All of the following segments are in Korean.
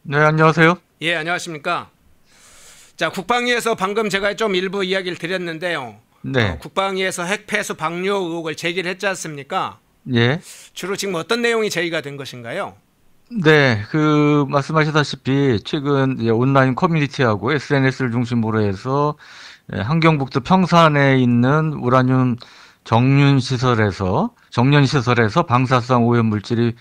네, 안녕하세요. 예, 안녕하십니까. 자, 국방위에서 방금 제가 좀 일부 이야기를 드렸는데요. 네, 국방위에서 핵폐수 방류 의혹을 제기를 했지 않습니까? 예. 주로 지금 어떤 내용이 제기가 된 것인가요? 네, 말씀하셨다시피, 최근 이제 온라인 커뮤니티하고 SNS를 중심으로 해서, 함경북도 평산에 있는 우라늄 정년시설에서 방사성 오염물질이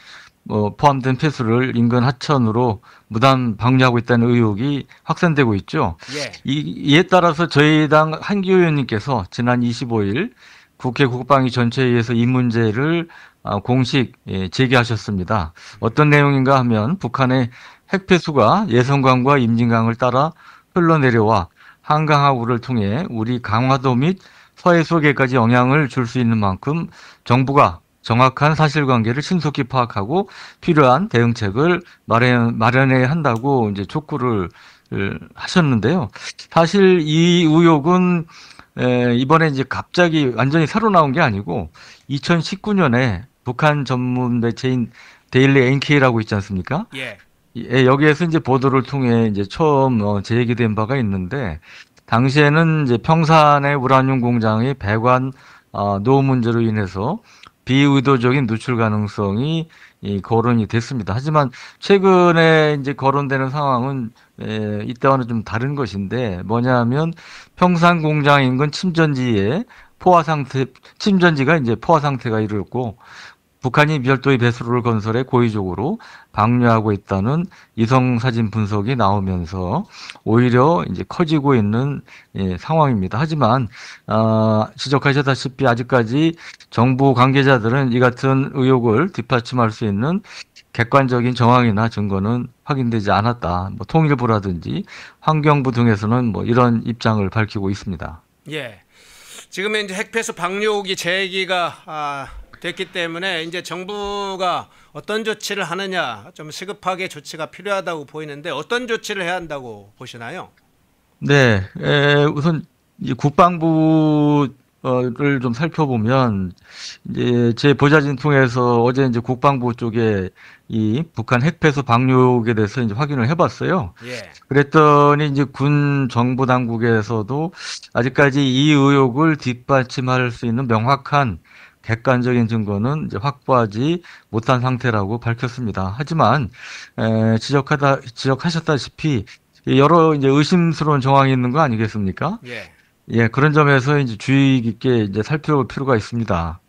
포함된 폐수를 인근 하천으로 무단 방류하고 있다는 의혹이 확산되고 있죠. 예. 이에 따라서 저희 당 한기호 의원님께서 지난 25일 국회 국방위 전체회의에서 이 문제를 공식 제기하셨습니다. 어떤 내용인가 하면 북한의 핵폐수가 예성강과 임진강을 따라 흘러내려와 한강하구를 통해 우리 강화도 및 서해수계까지 영향을 줄 수 있는 만큼 정부가 정확한 사실관계를 신속히 파악하고 필요한 대응책을 마련해야 한다고 이제 촉구를 하셨는데요. 사실 이 의혹은 이번에 이제 갑자기 완전히 새로 나온 게 아니고 2019년에 북한 전문 매체인 데일리 NK라고 있지 않습니까? 예. 예, 여기에서 이제 보도를 통해 이제 처음 제기된 바가 있는데 당시에는 이제 평산의 우라늄 공장의 배관 노후 문제로 인해서 비의도적인 누출 가능성이 거론이 됐습니다. 하지만 최근에 이제 거론되는 상황은 이때와는 좀 다른 것인데 뭐냐면 평산 공장 인근 침전지가 이제 포화 상태가 이르렀고 북한이 별도의 배수로를 건설해 고의적으로 방류하고 있다는 이성 사진 분석이 나오면서 오히려 이제 커지고 있는 상황입니다. 하지만 지적하셨다시피 아직까지 정부 관계자들은 이 같은 의혹을 뒷받침할 수 있는 객관적인 정황이나 증거는 확인되지 않았다. 뭐 통일부라든지 환경부 등에서는 뭐 이런 입장을 밝히고 있습니다. 예. 지금 이제 핵폐수 방류 의혹이 제기가 됐기 때문에 이제 정부가 어떤 조치를 하느냐, 좀 시급하게 조치가 필요하다고 보이는데 어떤 조치를 해야 한다고 보시나요? 네, 우선 이 국방부를 좀 살펴보면 이제 제 보좌진 통해서 어제 이제 국방부 쪽에 이 북한 핵폐수 방류에 대해서 이제 확인을 해봤어요. 예. 그랬더니 이제 군 정부 당국에서도 아직까지 이 의혹을 뒷받침할 수 있는 명확한 객관적인 증거는 이제 확보하지 못한 상태라고 밝혔습니다. 하지만 지적하셨다시피 여러 이제 의심스러운 정황이 있는 거 아니겠습니까? 예. 예, 그런 점에서 이제 주의 깊게 이제 살펴볼 필요가 있습니다.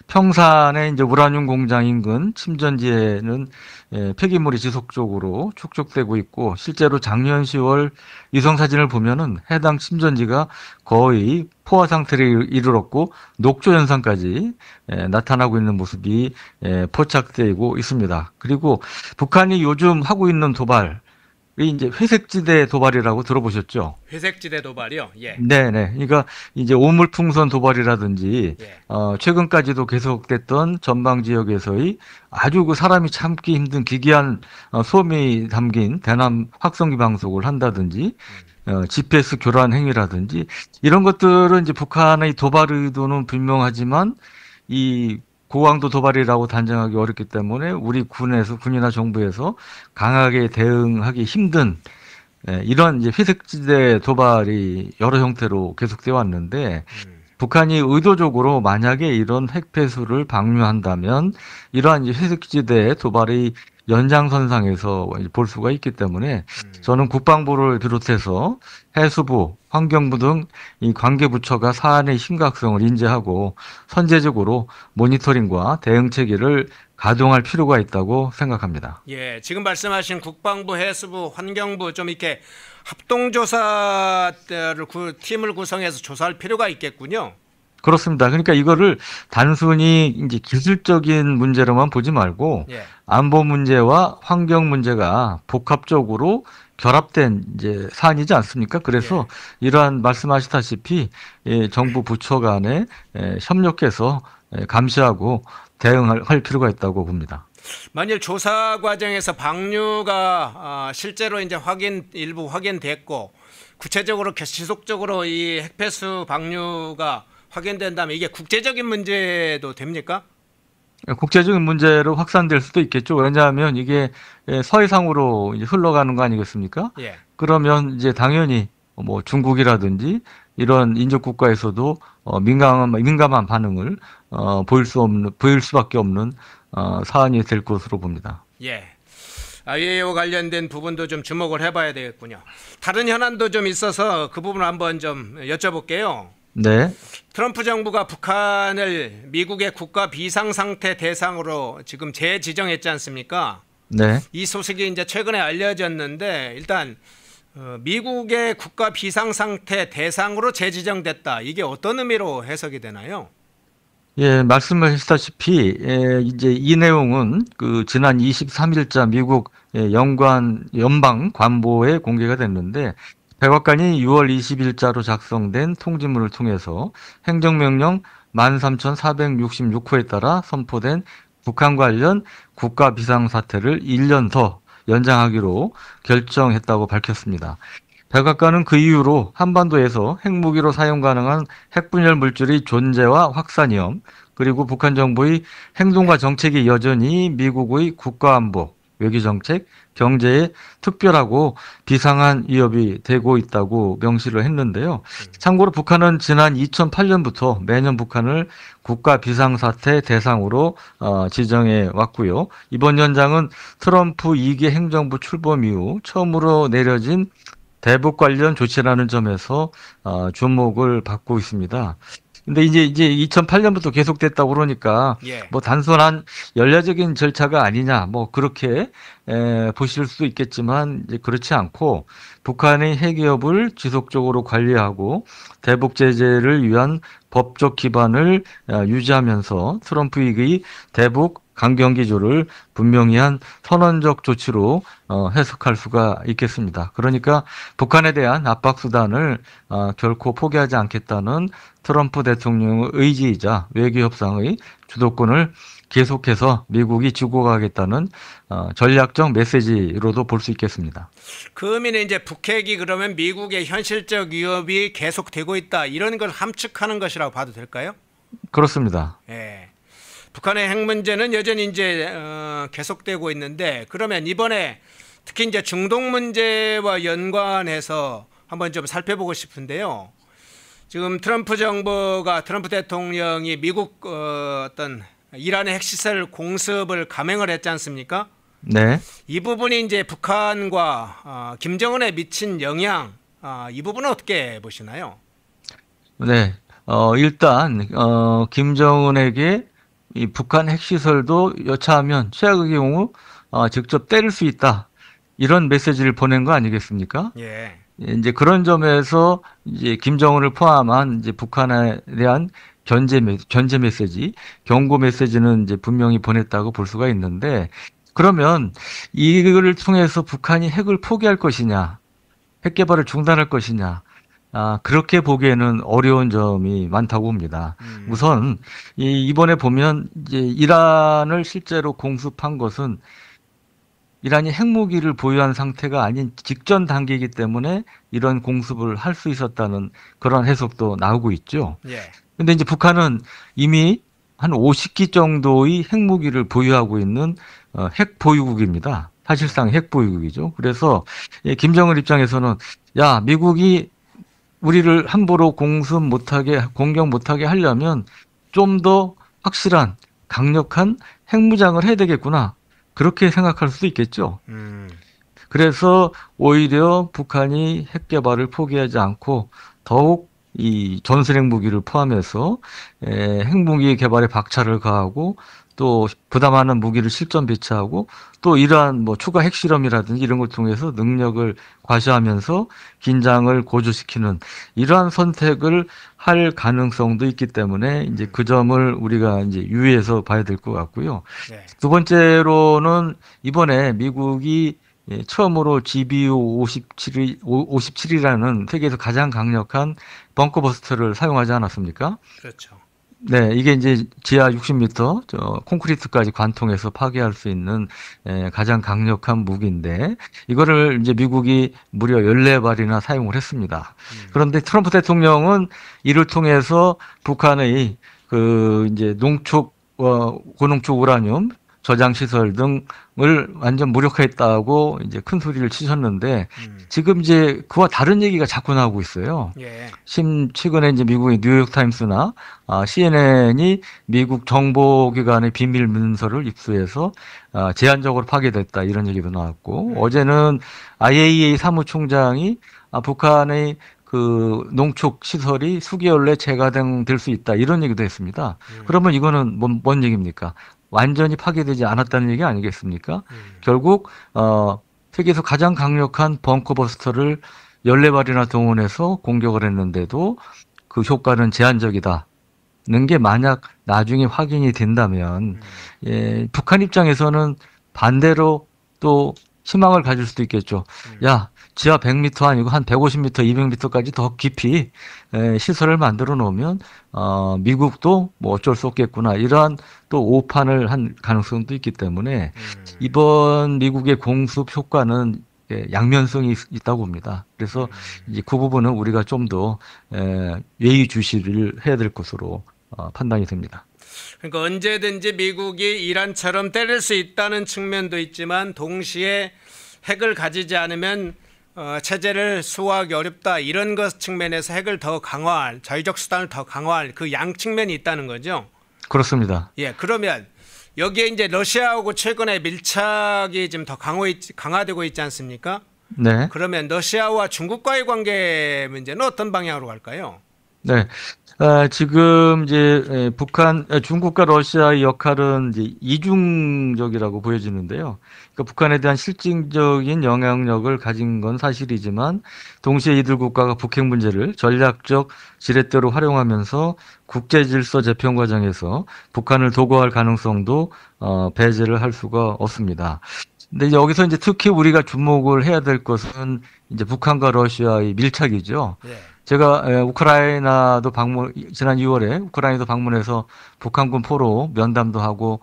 평산의 이제 우라늄 공장 인근 침전지에는 폐기물이 지속적으로 축적되고 있고 실제로 작년 10월 위성 사진을 보면은 해당 침전지가 거의 포화 상태를 이르렀고 녹조 현상까지 나타나고 있는 모습이 포착되고 있습니다. 그리고 북한이 요즘 하고 있는 도발이 이제 회색지대 도발이라고 들어보셨죠? 회색지대 도발이요. 예. 네네. 그러니까 이제 오물풍선 도발이라든지 예. 최근까지도 계속됐던 전방 지역에서의 아주 그 사람이 참기 힘든 기괴한 소음이 담긴 대남 확성기 방송을 한다든지 GPS 교란 행위라든지 이런 것들은 이제 북한의 도발 의도는 분명하지만 이 고강도 도발이라고 단정하기 어렵기 때문에 우리 군이나 정부에서 강하게 대응하기 힘든 이런 이제 회색지대 도발이 여러 형태로 계속되어 왔는데 북한이 의도적으로 만약에 이런 핵폐수를 방류한다면 이러한 이제 회색지대 도발의 연장선상에서 볼 수가 있기 때문에 저는 국방부를 비롯해서 해수부, 환경부 등 이 관계부처가 사안의 심각성을 인지하고 선제적으로 모니터링과 대응 체계를 가동할 필요가 있다고 생각합니다. 예, 지금 말씀하신 국방부, 해수부, 환경부 좀 이렇게 합동조사를 팀을 구성해서 조사할 필요가 있겠군요. 그렇습니다. 그러니까 이거를 단순히 이제 기술적인 문제로만 보지 말고 예. 안보 문제와 환경 문제가 복합적으로 결합된 이제 사안이지 않습니까? 그래서 예. 이러한 말씀하셨다시피 정부 부처 간에 협력해서 감시하고 대응할 필요가 있다고 봅니다. 만일 조사 과정에서 방류가 실제로 이제 일부 확인됐고 구체적으로 지속적으로 이 핵폐수 방류가 확인된다면 이게 국제적인 문제도 됩니까? 국제적인 문제로 확산될 수도 있겠죠. 왜냐하면 이게 서해상으로 이제 흘러가는 거 아니겠습니까? 예. 그러면 이제 당연히 뭐 중국이라든지 이런 인접 국가에서도 민감한 반응을 보일 수밖에 없는 사안이 될 것으로 봅니다. 예. IAEA 관련된 부분도 좀 주목을 해봐야 되겠군요. 다른 현안도 좀 있어서 그 부분을 한번 좀 여쭤볼게요. 네, 트럼프 정부가 북한을 미국의 국가 비상상태 대상으로 지금 재지정했지 않습니까? 네. 이 소식이 이제 최근에 알려졌는데 일단 미국의 국가 비상상태 대상으로 재지정됐다. 이게 어떤 의미로 해석이 되나요? 예, 말씀하셨다시피 이제 이 내용은 그 지난 23일자 미국 연방 관보에 공개가 됐는데 백악관이 6월 20일자로 작성된 통지문을 통해서 행정명령 13,466호에 따라 선포된 북한 관련 국가 비상사태를 1년 더 연장하기로 결정했다고 밝혔습니다. 백악관은 그 이후로 한반도에서 핵무기로 사용 가능한 핵분열 물질의 존재와 확산 위험, 그리고 북한 정부의 행동과 정책이 여전히 미국의 국가안보, 외교정책, 경제에 특별하고 비상한 위협이 되고 있다고 명시를 했는데요. 참고로 북한은 지난 2008년부터 매년 북한을 국가 비상사태 대상으로 지정해 왔고요. 이번 연장은 트럼프 2기 행정부 출범 이후 처음으로 내려진 대북 관련 조치라는 점에서 주목을 받고 있습니다. 근데 이제 2008년부터 계속됐다고 그러니까 예. 뭐 단순한 연례적인 절차가 아니냐 뭐 그렇게 보실 수도 있겠지만 이제 그렇지 않고 북한의 핵위협을 지속적으로 관리하고 대북 제재를 위한 법적 기반을 유지하면서 트럼프 위기의 대북 강경 기조를 분명히 한 선언적 조치로 해석할 수가 있겠습니다. 그러니까 북한에 대한 압박 수단을 결코 포기하지 않겠다는 트럼프 대통령의 의지이자 외교 협상의 주도권을 계속해서 미국이 쥐고 가겠다는 전략적 메시지로도 볼 수 있겠습니다. 그 의미는 이제 북핵이 그러면 미국의 현실적 위협이 계속되고 있다. 이런 걸 함축하는 것이라고 봐도 될까요? 그렇습니다. 예. 북한의 핵 문제는 여전히 이제 계속되고 있는데 그러면 이번에 특히 이제 중동 문제와 연관해서 한번 좀 살펴보고 싶은데요. 지금 트럼프 대통령이 미국 어떤 이란의 핵시설 공습을 감행을 했지 않습니까? 네. 이 부분이 이제 북한과 김정은에 미친 영향, 이 부분은 어떻게 보시나요? 네. 일단 김정은에게 이 북한 핵시설도 여차하면 최악의 경우 직접 때릴 수 있다. 이런 메시지를 보낸 거 아니겠습니까? 예. 이제 그런 점에서 이제 김정은을 포함한 이제 북한에 대한 견제 메시지, 경고 메시지는 이제 분명히 보냈다고 볼 수가 있는데 그러면 이거를 통해서 북한이 핵을 포기할 것이냐, 핵 개발을 중단할 것이냐, 그렇게 보기에는 어려운 점이 많다고 봅니다. 우선 이번에 보면 이제 이란을 실제로 공습한 것은 이란이 핵무기를 보유한 상태가 아닌 직전 단계이기 때문에 이런 공습을 할 수 있었다는 그런 해석도 나오고 있죠. 예. 근데 이제 북한은 이미 한 50기 정도의 핵무기를 보유하고 있는 핵 보유국입니다. 사실상 핵 보유국이죠. 그래서 김정은 입장에서는 야, 미국이 우리를 함부로 공습 못하게, 공격 못하게 하려면 좀 더 확실한 강력한 핵무장을 해야 되겠구나. 그렇게 생각할 수도 있겠죠. 그래서 오히려 북한이 핵 개발을 포기하지 않고 더욱 이 전술핵 무기를 포함해서 핵무기 개발에 박차를 가하고 또 부담하는 무기를 실전 배치하고 또 이러한 뭐 추가 핵실험이라든지 이런 걸 통해서 능력을 과시하면서 긴장을 고조시키는 이러한 선택을 할 가능성도 있기 때문에 이제 그 점을 우리가 이제 유의해서 봐야 될 것 같고요. 네. 두 번째로는 이번에 미국이 처음으로 GBU 57이라는 세계에서 가장 강력한 벙커버스터를 사용하지 않았습니까? 그렇죠. 네, 이게 이제 지하 60m 콘크리트까지 관통해서 파괴할 수 있는 가장 강력한 무기인데 이거를 이제 미국이 무려 14발이나 사용을 했습니다. 그런데 트럼프 대통령은 이를 통해서 북한의 그 이제 농축 고농축 우라늄 저장 시설 등을 완전 무력화했다고 이제 큰 소리를 치셨는데 지금 이제 그와 다른 얘기가 자꾸 나오고 있어요. 예. 최근에 이제 미국의 뉴욕 타임스나 CNN이 미국 정보기관의 비밀 문서를 입수해서 제한적으로 파괴됐다 이런 얘기도 나왔고 어제는 IAEA 사무총장이 북한의 그 농축 시설이 수개월 내 재가동될 수 있다 이런 얘기도 했습니다. 그러면 이거는 뭔 얘기입니까? 완전히 파괴되지 않았다는 얘기 아니겠습니까? 결국 세계에서 가장 강력한 벙커버스터를 14발이나 동원해서 공격을 했는데도 그 효과는 제한적이다는 게 만약 나중에 확인이 된다면 북한 입장에서는 반대로 또 희망을 가질 수도 있겠죠. 야, 지하 100m 아니고 한 150m, 200m까지 더 깊이 시설을 만들어 놓으면 미국도 뭐 어쩔 수 없겠구나. 이러한 또 오판을 한 가능성도 있기 때문에 이번 미국의 공습 효과는 양면성이 있다고 봅니다. 그래서 이제 그 부분은 우리가 좀 더 예의주시를 해야 될 것으로 판단이 됩니다. 그러니까 언제든지 미국이 이란처럼 때릴 수 있다는 측면도 있지만 동시에 핵을 가지지 않으면 체제를 수호하기 어렵다 이런 것 측면에서 핵을 더 강화할 자유적 수단을 더 강화할 그 양 측면이 있다는 거죠. 그렇습니다. 예, 그러면 여기에 이제 러시아하고 최근에 밀착이 좀 더 강화되고 있지 않습니까? 네. 그러면 러시아와 중국과의 관계 문제는 어떤 방향으로 갈까요? 네. 지금 이제 중국과 러시아의 역할은 이제 이중적이라고 보여지는데요. 그러니까 북한에 대한 실질적인 영향력을 가진 건 사실이지만 동시에 이들 국가가 북핵 문제를 전략적 지렛대로 활용하면서 국제 질서 재편 과정에서 북한을 도구할 가능성도 배제를 할 수가 없습니다. 근데 여기서 이제 특히 우리가 주목을 해야 될 것은 이제 북한과 러시아의 밀착이죠. 예. 제가 우크라이나도 지난 6월에 우크라이나도 방문해서 북한군 포로 면담도 하고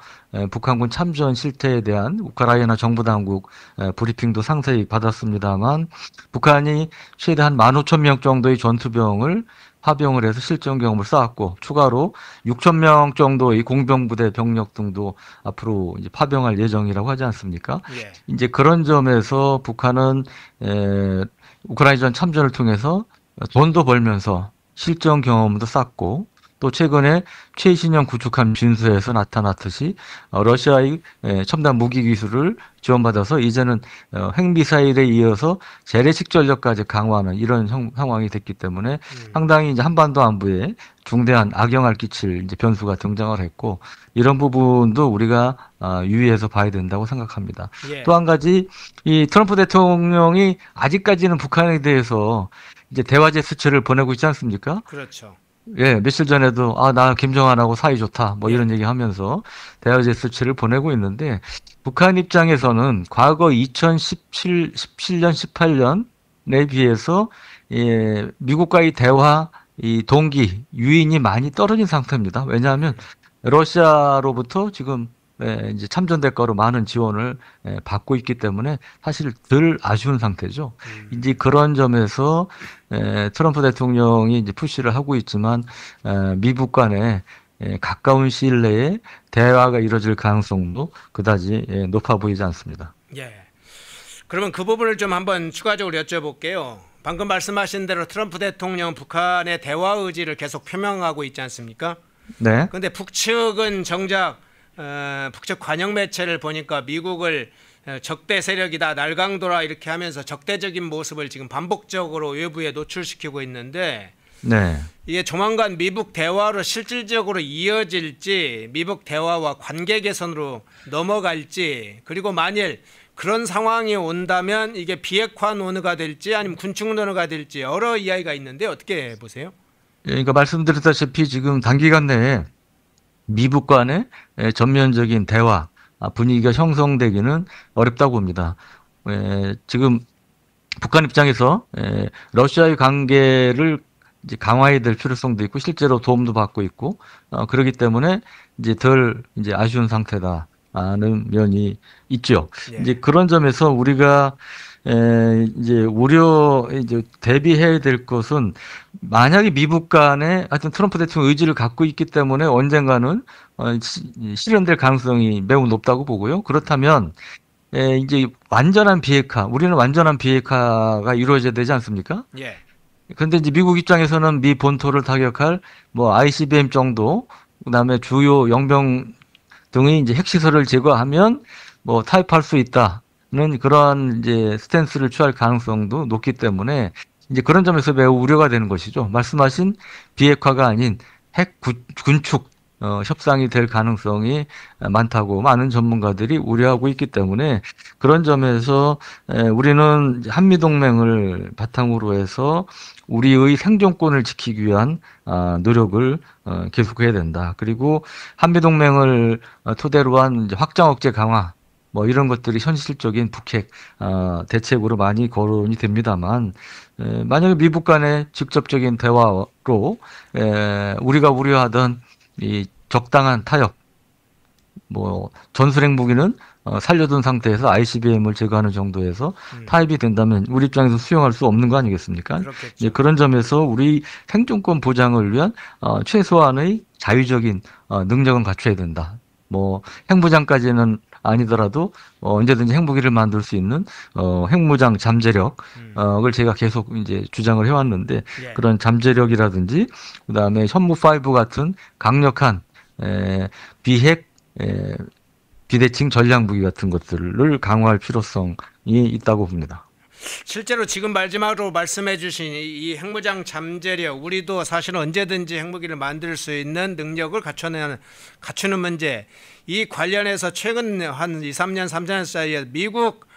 북한군 참전 실태에 대한 우크라이나 정부 당국 브리핑도 상세히 받았습니다만 북한이 최대 한 15,000명 정도의 전투병을 파병을 해서 실전 경험을 쌓았고 추가로 6,000명 정도의 공병부대 병력 등도 앞으로 이제 파병할 예정이라고 하지 않습니까? 예. 이제 그런 점에서 북한은 우크라이나전 참전을 통해서 돈도 벌면서 실전 경험도 쌓고 또 최근에 최신형 구축함 진수에서 나타났듯이 러시아의 첨단 무기 기술을 지원받아서 이제는 핵미사일에 이어서 재래식 전력까지 강화하는 이런 상황이 됐기 때문에 상당히 이제 한반도 안보에 중대한 악영향을 끼칠 이제 변수가 등장을 했고 이런 부분도 우리가 유의해서 봐야 된다고 생각합니다. 예. 또 한 가지 이 트럼프 대통령이 아직까지는 북한에 대해서 이제 대화제 수치를 보내고 있지 않습니까? 그렇죠. 예, 며칠 전에도 나 김정한하고 사이 좋다 뭐 이런 얘기 하면서 대화제 수치를 보내고 있는데 북한 입장에서는 과거 2017년, 18년에 비해서 미국과의 대화 이 동기, 유인이 많이 떨어진 상태입니다. 왜냐하면 러시아로부터 지금 이제 참전 대가로 많은 지원을 받고 있기 때문에 사실 덜 아쉬운 상태죠. 이제 그런 점에서 트럼프 대통령이 이제 푸시를 하고 있지만 미국 간에 가까운 시일 내에 대화가 이루어질 가능성도 그다지 높아 보이지 않습니다. 예. 그러면 그 부분을 좀 한번 추가적으로 여쭤볼게요. 방금 말씀하신 대로 트럼프 대통령 북한의 대화 의지를 계속 표명하고 있지 않습니까? 네. 그런데 북측은 정작 북측 관영 매체를 보니까 미국을 적대 세력이다, 날강도라 이렇게 하면서 적대적인 모습을 지금 반복적으로 외부에 노출시키고 있는데 네. 이게 조만간 미북 대화로 실질적으로 이어질지 미북 대화와 관계 개선으로 넘어갈지 그리고 만일 그런 상황이 온다면 이게 비핵화 논의가 될지 아니면 군축 논의가 될지 여러 이야기가 있는데 어떻게 보세요? 그러니까 말씀드렸다시피 지금 단기간 내에 미국 간의 전면적인 대화 분위기가 형성되기는 어렵다고 봅니다. 지금 북한 입장에서 러시아의 관계를 이제 강화해야 될 필요성도 있고 실제로 도움도 받고 있고 그렇기 때문에 이제 덜 이제 아쉬운 상태다는 면이 있죠. 예. 이제 그런 점에서 우리가 이제 이제 대비해야 될 것은 만약에 미국 간에 하여튼 트럼프 대통령 의지를 갖고 있기 때문에 언젠가는 실현될 가능성이 매우 높다고 보고요. 그렇다면 이제 완전한 비핵화, 우리는 완전한 비핵화가 이루어져야 되지 않습니까? 예. 근데 이제 미국 입장에서는 미 본토를 타격할 뭐 ICBM 정도, 그다음에 주요 영병 등의 이제 핵시설을 제거하면 뭐 타협할 수 있다는 그러한 이제 스탠스를 취할 가능성도 높기 때문에 이제 그런 점에서 매우 우려가 되는 것이죠. 말씀하신 비핵화가 아닌 군축 협상이 될 가능성이 많다고 많은 전문가들이 우려하고 있기 때문에 그런 점에서 우리는 한미동맹을 바탕으로 해서 우리의 생존권을 지키기 위한 노력을 계속해야 된다. 그리고 한미동맹을 토대로 한 이제 확장 억제 강화 뭐 이런 것들이 현실적인 북핵 대책으로 많이 거론이 됩니다만 만약에 미국 간의 직접적인 대화로 우리가 우려하던 이 적당한 타협, 뭐 전술핵 무기는 살려둔 상태에서 ICBM을 제거하는 정도에서 타협이 된다면 우리 입장에서 수용할 수 없는 거 아니겠습니까? 그렇겠죠. 이제 그런 점에서 우리 생존권 보장을 위한 최소한의 자유적인 능력은 갖춰야 된다. 뭐 핵무장까지는 아니더라도 언제든지 핵무기를 만들 수 있는 핵무장 잠재력을 제가 계속 이제 주장을 해왔는데 예. 그런 잠재력이라든지 그다음에 현무5 같은 강력한 비핵 비대칭 전략 무기 같은 것들을 강화할 필요성이 있다고 봅니다. 실제로 지금 마지막으로 말씀해 주신 이 핵무장 잠재력, 우리도 사실은 언제든지 핵무기를 만들 수 있는 능력을 갖추는 문제, 이 관련해서 최근 한 2, 3년, 3년 사이에 미국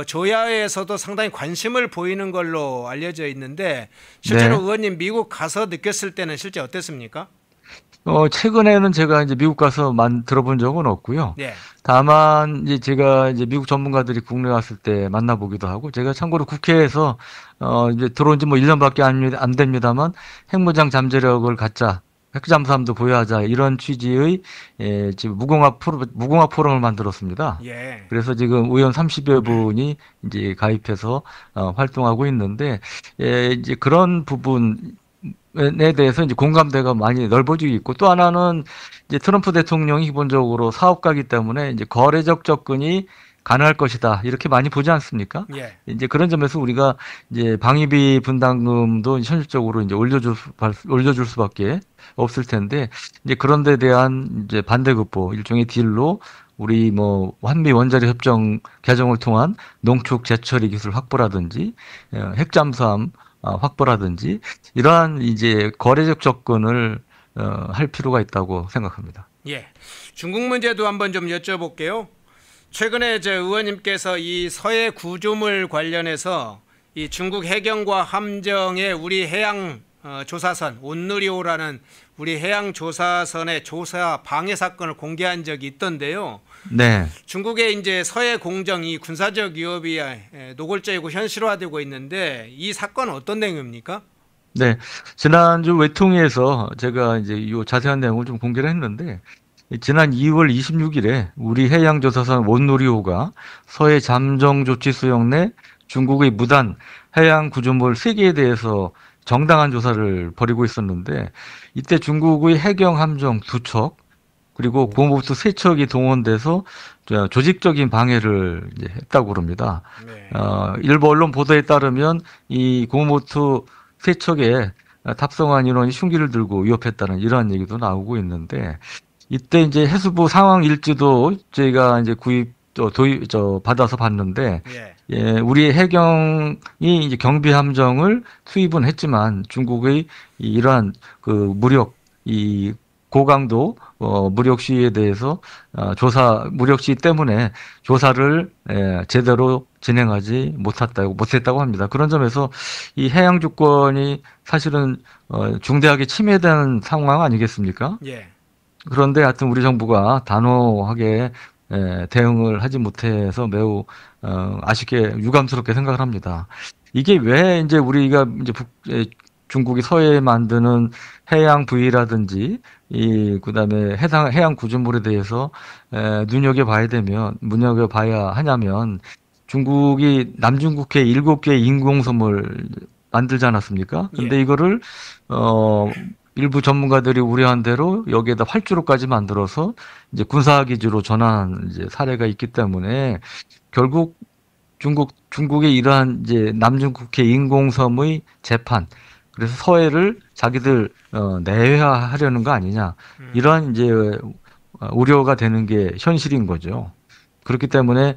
조야에서도 상당히 관심을 보이는 걸로 알려져 있는데 실제로 네. 의원님 미국 가서 느꼈을 때는 실제 어땠습니까? 최근에는 제가 이제 미국 가서 들어본 적은 없고요. 네. 다만 이제 제가 이제 미국 전문가들이 국내 왔을 때 만나보기도 하고 제가 참고로 국회에서 이제 들어온 지 뭐 1년밖에 안 됩니다만 핵무장 잠재력을 갖자. 핵잠수함도 보유하자 이런 취지의 지금 무공화 포럼을 만들었습니다. 예. 그래서 지금 의원 30여 분이 이제 가입해서 활동하고 있는데 이제 그런 부분에 대해서 이제 공감대가 많이 넓어지고 있고 또 하나는 이제 트럼프 대통령이 기본적으로 사업가이기 때문에 이제 거래적 접근이 가능할 것이다. 이렇게 많이 보지 않습니까? 예. 이제 그런 점에서 우리가 이제 방위비 분담금도 현실적으로 이제 올려줄 수밖에 없을 텐데 이제 그런 데 대한 이제 반대급부 일종의 딜로 우리 뭐 한미 원자력 협정 개정을 통한 농축 재처리 기술 확보라든지 핵잠수함 확보라든지 이러한 이제 거래적 접근을 할 필요가 있다고 생각합니다. 예. 중국 문제도 한번 좀 여쭤볼게요. 최근에 저 의원님께서 이 서해 구조물 관련해서 이 중국 해경과 함정의 우리 해양 조사선 온누리호라는 우리 해양 조사선의 조사 방해 사건을 공개한 적이 있던데요. 네. 중국의 이제 서해 공정 이 군사적 위협이 노골적이고 현실화되고 있는데 이 사건은 어떤 내용입니까? 네. 지난주 외통위에서 제가 이제 이 자세한 내용을 좀 공개를 했는데 지난 2월 26일에 우리 해양조사선 원누리호가 서해 잠정 조치 수용 내 중국의 무단 해양 구조물 3개에 대해서 정당한 조사를 벌이고 있었는데 이때 중국의 해경 함정 2척 그리고 고무보트 3척이 동원돼서 조직적인 방해를 이제 했다고 그럽니다. 네. 일부 언론 보도에 따르면 이 고무보트 3척에 탑승한 인원이 흉기를 들고 위협했다는 이러한 얘기도 나오고 있는데 이때 이제 해수부 상황 일지도 저희가 이제 받아서 봤는데, 예. 우리 해경이 이제 경비 함정을 투입은 했지만 중국의 이러한 그 이 고강도 무력 시위에 대해서 무력 시위 때문에 조사를 제대로 진행하지 못했다고 합니다. 그런 점에서 이 해양 주권이 사실은 중대하게 침해되는 상황 아니겠습니까? 예. 그런데 하여튼 우리 정부가 단호하게 대응을 하지 못해서 매우 아쉽게 유감스럽게 생각을 합니다. 이게 왜 이제 우리가 이제 중국이 서해에 만드는 해양 부위라든지 그다음에 해양 구조물에 대해서 눈여겨봐야 하냐면 중국이 남중국해 7개 인공섬을 만들지 않았습니까? 예. 근데 이거를 어 일부 전문가들이 우려한 대로 여기에다 활주로까지 만들어서 이제 군사기지로 전환한 이제 사례가 있기 때문에 결국 중국의 이러한 이제 남중국해 인공섬의 재판, 그래서 서해를 자기들 내외화하려는 거 아니냐, 이러한 이제 우려가 되는 게 현실인 거죠. 그렇기 때문에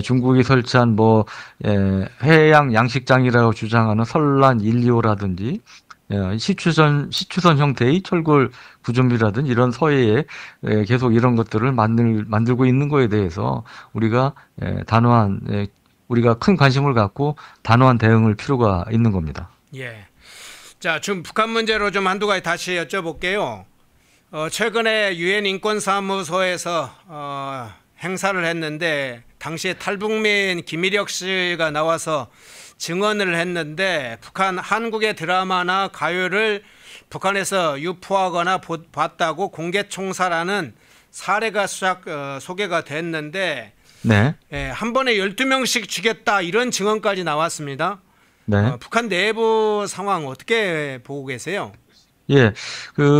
중국이 설치한 뭐 해양 양식장이라고 주장하는 설란 1, 2호라든지 시추선 형태의 철골 구조물이라든지 이런 서해에 계속 이런 것들을 만들고 있는 거에 대해서 우리가 단호한 우리가 큰 관심을 갖고 단호한 대응을 필요가 있는 겁니다. 예. 자, 지금 북한 문제로 좀 한두 가지 다시 여쭤볼게요. 최근에 유엔 인권사무소에서 행사를 했는데 당시에 탈북민 김일혁 씨가 나와서 증언을 했는데 한국의 드라마나 가요를 북한에서 유포하거나 봤다고 공개총살하는 사례가 소개가 됐는데 네, 한 번에 12명씩 죽였다 이런 증언까지 나왔습니다. 네. 북한 내부 상황 어떻게 보고 계세요? 예,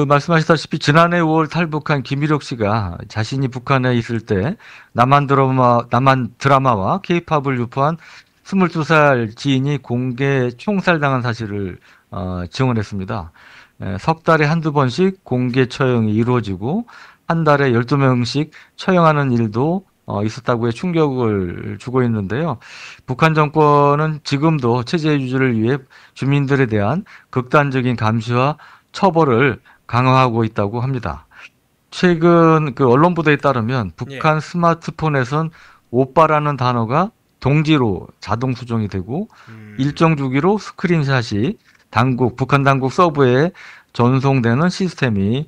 말씀하셨다시피 지난해 5월 탈북한 김일혁 씨가 자신이 북한에 있을 때 남한 드라마와 케이팝을 유포한 22살 지인이 공개 총살당한 사실을 증언했습니다. 석 달에 한두 번씩 공개 처형이 이루어지고 한 달에 12명씩 처형하는 일도 있었다고 해 충격을 주고 있는데요. 북한 정권은 지금도 체제 유지를 위해 주민들에 대한 극단적인 감시와 처벌을 강화하고 있다고 합니다. 최근 언론 보도에 따르면 북한 스마트폰에선 오빠라는 단어가 동지로 자동 수정이 되고 일정 주기로 스크린샷이 북한 당국 서버에 전송되는 시스템이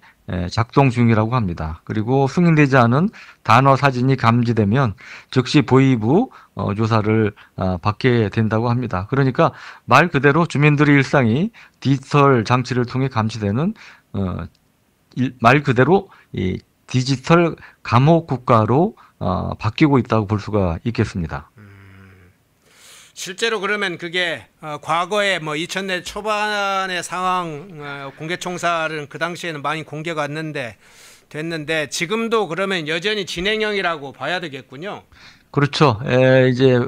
작동 중이라고 합니다. 그리고 승인되지 않은 단어 사진이 감지되면 즉시 보이부 조사를 받게 된다고 합니다. 그러니까 말 그대로 주민들의 일상이 디지털 장치를 통해 감시되는 말 그대로 이 디지털 감옥 국가로 바뀌고 있다고 볼 수가 있겠습니다. 실제로 그러면 그게 과거에 뭐 2000년 초반의 상황 공개 총살은 그 당시에는 많이 공개가 됐는데 지금도 그러면 여전히 진행형이라고 봐야 되겠군요. 그렇죠. 이제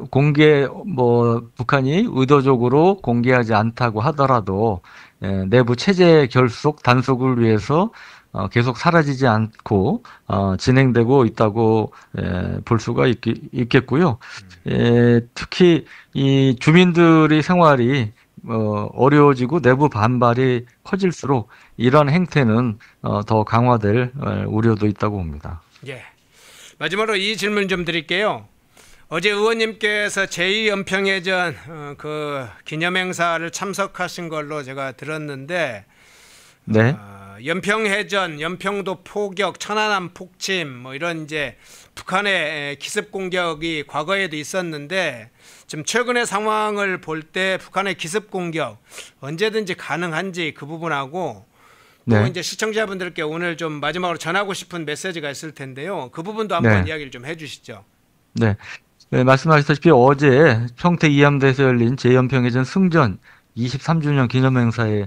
북한이 의도적으로 공개하지 않다고 하더라도 내부 체제 결속, 단속을 위해서 계속 사라지지 않고 진행되고 있다고 볼 수가 있겠고요. 특히 이 주민들의 생활이 어려워지고 내부 반발이 커질수록 이런 행태는 더 강화될 우려도 있다고 봅니다. 예. 마지막으로 이 질문 좀 드릴게요. 어제 의원님께서 제2연평해전 그 기념행사를 참석하신 걸로 제가 들었는데, 네. 연평해전, 연평도 포격, 천안함 폭침 뭐 이런 이제 북한의 기습 공격이 과거에도 있었는데 지금 최근의 상황을 볼 때 북한의 기습 공격 언제든지 가능한지 그 부분하고 또 네. 이제 시청자분들께 오늘 좀 마지막으로 전하고 싶은 메시지가 있을 텐데요. 그 부분도 한번 이야기를 좀 해주시죠. 네. 말씀하셨다시피 어제 평택 이암대에서 열린 제2연평해전 승전 23주년 기념행사에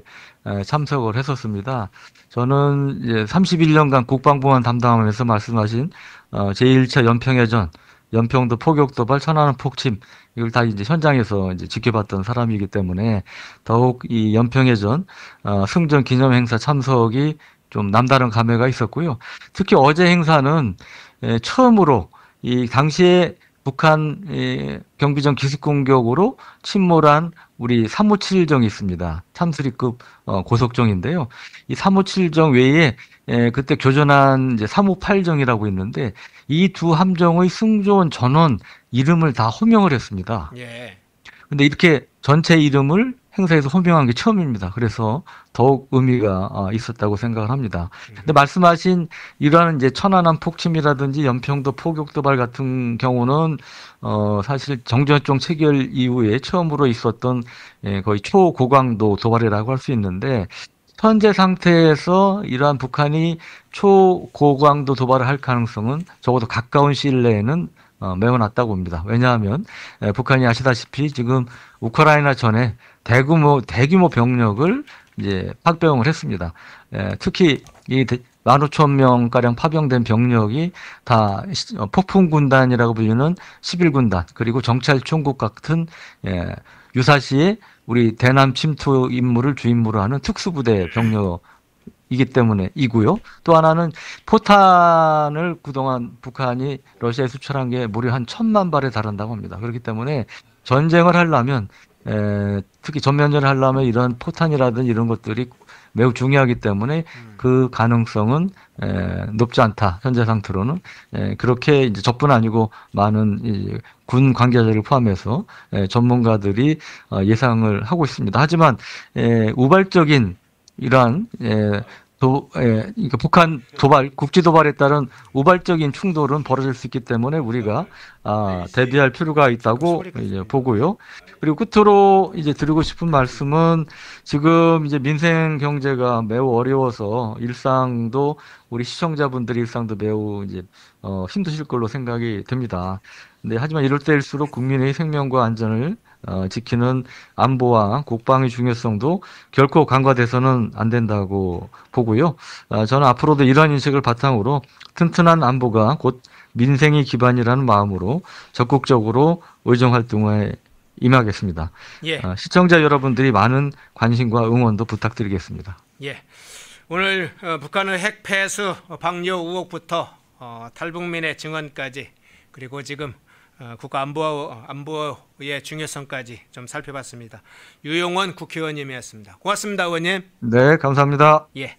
참석을 했었습니다. 저는 이제 31년간 국방부만 담당하면서 말씀하신 제1차 연평해전, 연평도 포격 도발, 천안함 폭침 이걸 다 이제 현장에서 이제 지켜봤던 사람이기 때문에 더욱 이 연평해전 승전 기념행사 참석이 좀 남다른 감회가 있었고요. 특히 어제 행사는 처음으로 이 당시에 북한 경비정 기습 공격으로 침몰한 우리 357정이 있습니다. 참수리급 고속정인데요. 이 357정 외에 그때 교전한 이제 358정이라고 있는데 이 두 함정의 승조원 전원 이름을 다 호명을 했습니다. 예. 근데 이렇게 전체 이름을 행사에서 호명한 게 처음입니다. 그래서 더욱 의미가 있었다고 생각을 합니다. 근데 말씀하신 이러한 이제 천안함 폭침이라든지 연평도 포격 도발 같은 경우는 사실 정전협정 체결 이후에 처음으로 있었던 거의 초고강도 도발이라고 할 수 있는데 현재 상태에서 이러한 북한이 초고강도 도발을 할 가능성은 적어도 가까운 시일 내에는 매우 낮다고 봅니다. 왜냐하면 북한이 아시다시피 지금 우크라이나 전에 대규모 병력을 이제 파병을 했습니다. 특히 이 15,000명 가량 파병된 병력이 다 폭풍 군단이라고 불리는 11군단 그리고 정찰 총국 같은 유사시에 우리 대남 침투 임무를 주임무로 하는 특수부대 병력이기 때문에 이고요. 또 하나는 포탄을 그동안 북한이 러시아에 수출한 게 무려 한 1,000만 발에 달한다고 합니다. 그렇기 때문에 전쟁을 하려면 특히 전면전을 하려면 이런 포탄이라든지 이런 것들이 매우 중요하기 때문에 그 가능성은 높지 않다. 현재 상태로는 그렇게 이제 저뿐 아니고 많은 이제 군 관계자를 포함해서 전문가들이 예상을 하고 있습니다. 하지만 우발적인 이러한 그러니까 북한 국지 도발에 따른 우발적인 충돌은 벌어질 수 있기 때문에 우리가 대비할 필요가 있다고 이제 보고요. 그리고 끝으로 이제 드리고 싶은 말씀은 지금 이제 민생 경제가 매우 어려워서 일상도 우리 시청자분들의 일상도 매우 이제 힘드실 걸로 생각이 됩니다. 근데 하지만 이럴 때일수록 국민의 생명과 안전을 지키는 안보와 국방의 중요성도 결코 간과돼서는 안 된다고 보고요. 저는 앞으로도 이러한 인식을 바탕으로 튼튼한 안보가 곧 민생이 기반이라는 마음으로 적극적으로 의정 활동에 임하겠습니다. 예. 시청자 여러분들이 많은 관심과 응원도 부탁드리겠습니다. 예. 오늘 북한의 핵 폐수 방류 의혹부터 탈북민의 증언까지 그리고 지금 국가안보의 중요성까지 좀 살펴봤습니다. 유용원 국회의원님이었습니다. 고맙습니다, 의원님. 네, 감사합니다. 예.